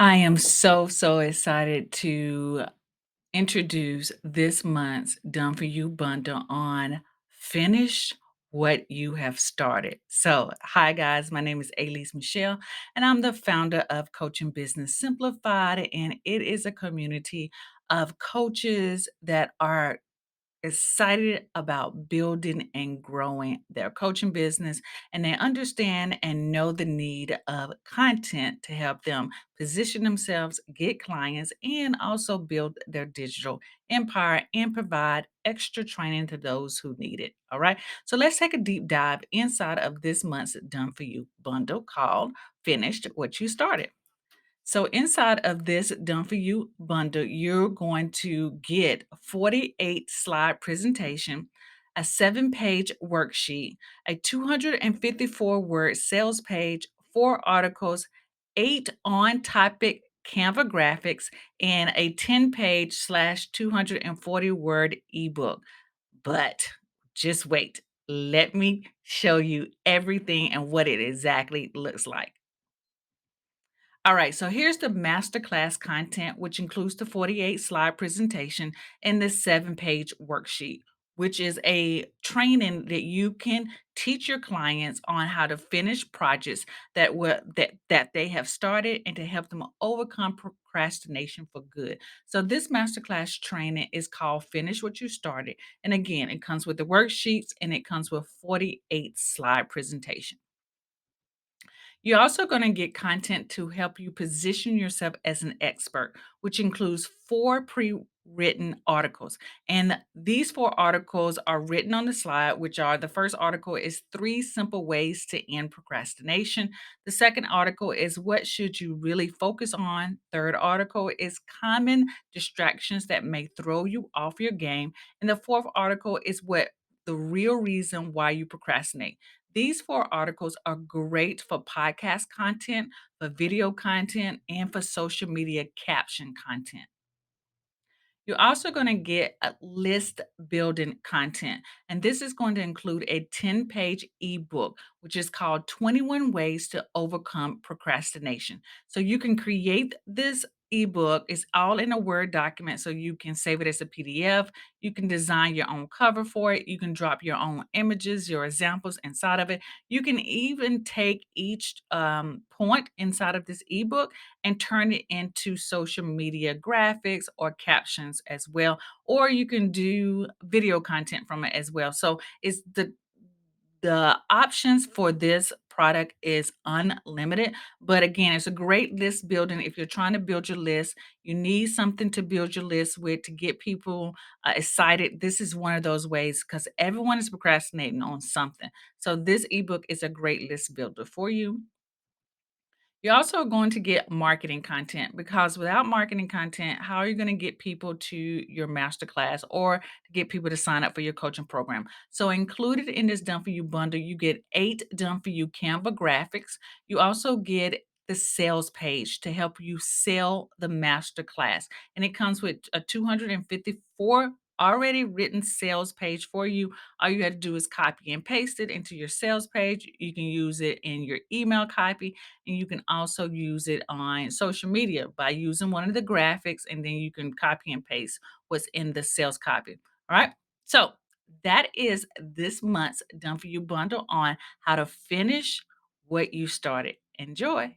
I am so excited to introduce this month's Done For You bundle on Finish What You Have Started. So, hi guys, my name is Alease Michelle, and I'm the founder of Coaching Business Simplified, and it is a community of coaches that are excited about building and growing their coaching business, and they understand and know the need of content to help them position themselves, get clients, and also build their digital empire and provide extra training to those who need it. All right. So let's take a deep dive inside of this month's Done For You bundle called Finished What You Started. So inside of this Done For You bundle, you're going to get a 48 slide presentation, a 7-page worksheet, a 254-word sales page, 4 articles, 8 on-topic Canva graphics, and a 10-page slash 240-word ebook. But just wait. Let me show you everything and what it exactly looks like. All right, so here's the masterclass content, which includes the 48 slide presentation and the 7-page worksheet, which is a training that you can teach your clients on how to finish projects that they have started and to help them overcome procrastination for good. So this masterclass training is called Finish What You Started. And again, it comes with the worksheets and it comes with 48 slide presentation. You're also going to get content to help you position yourself as an expert, which includes 4 pre-written articles. And these 4 articles are written on the slide, which are the first article is 3 simple ways to end procrastination. The second article is what should you really focus on? Third article is common distractions that may throw you off your game. And the fourth article is what the real reason why you procrastinate. These 4 articles are great for podcast content, for video content, and for social media caption content. You're also going to get a list building content, and this is going to include a 10-page ebook, which is called 21 Ways to Overcome Procrastination. So you can create this ebook. It's all in a Word document, so you can save it as a PDF. You can design your own cover for it. You can drop your own images, your examples inside of it. You can even take each point inside of this ebook and turn it into social media graphics or captions as well. Or you can do video content from it as well. So it's the options for this product is unlimited, but again, it's a great list building. If you're trying to build your list, you need something to build your list with to get people excited. This is one of those ways because everyone is procrastinating on something. So this ebook is a great list builder for you. You're also going to get marketing content because without marketing content, how are you going to get people to your masterclass or to get people to sign up for your coaching program? So, included in this Done For You bundle, you get 8 Done For You Canva graphics. You also get the sales page to help you sell the masterclass. And it comes with a 254 already written sales page for you. All you have to do is copy and paste it into your sales page. You can use it in your email copy, and you can also use it on social media by using one of the graphics, and then you can copy and paste what's in the sales copy. All right. So that is this month's Done For You bundle on how to finish what you started. Enjoy.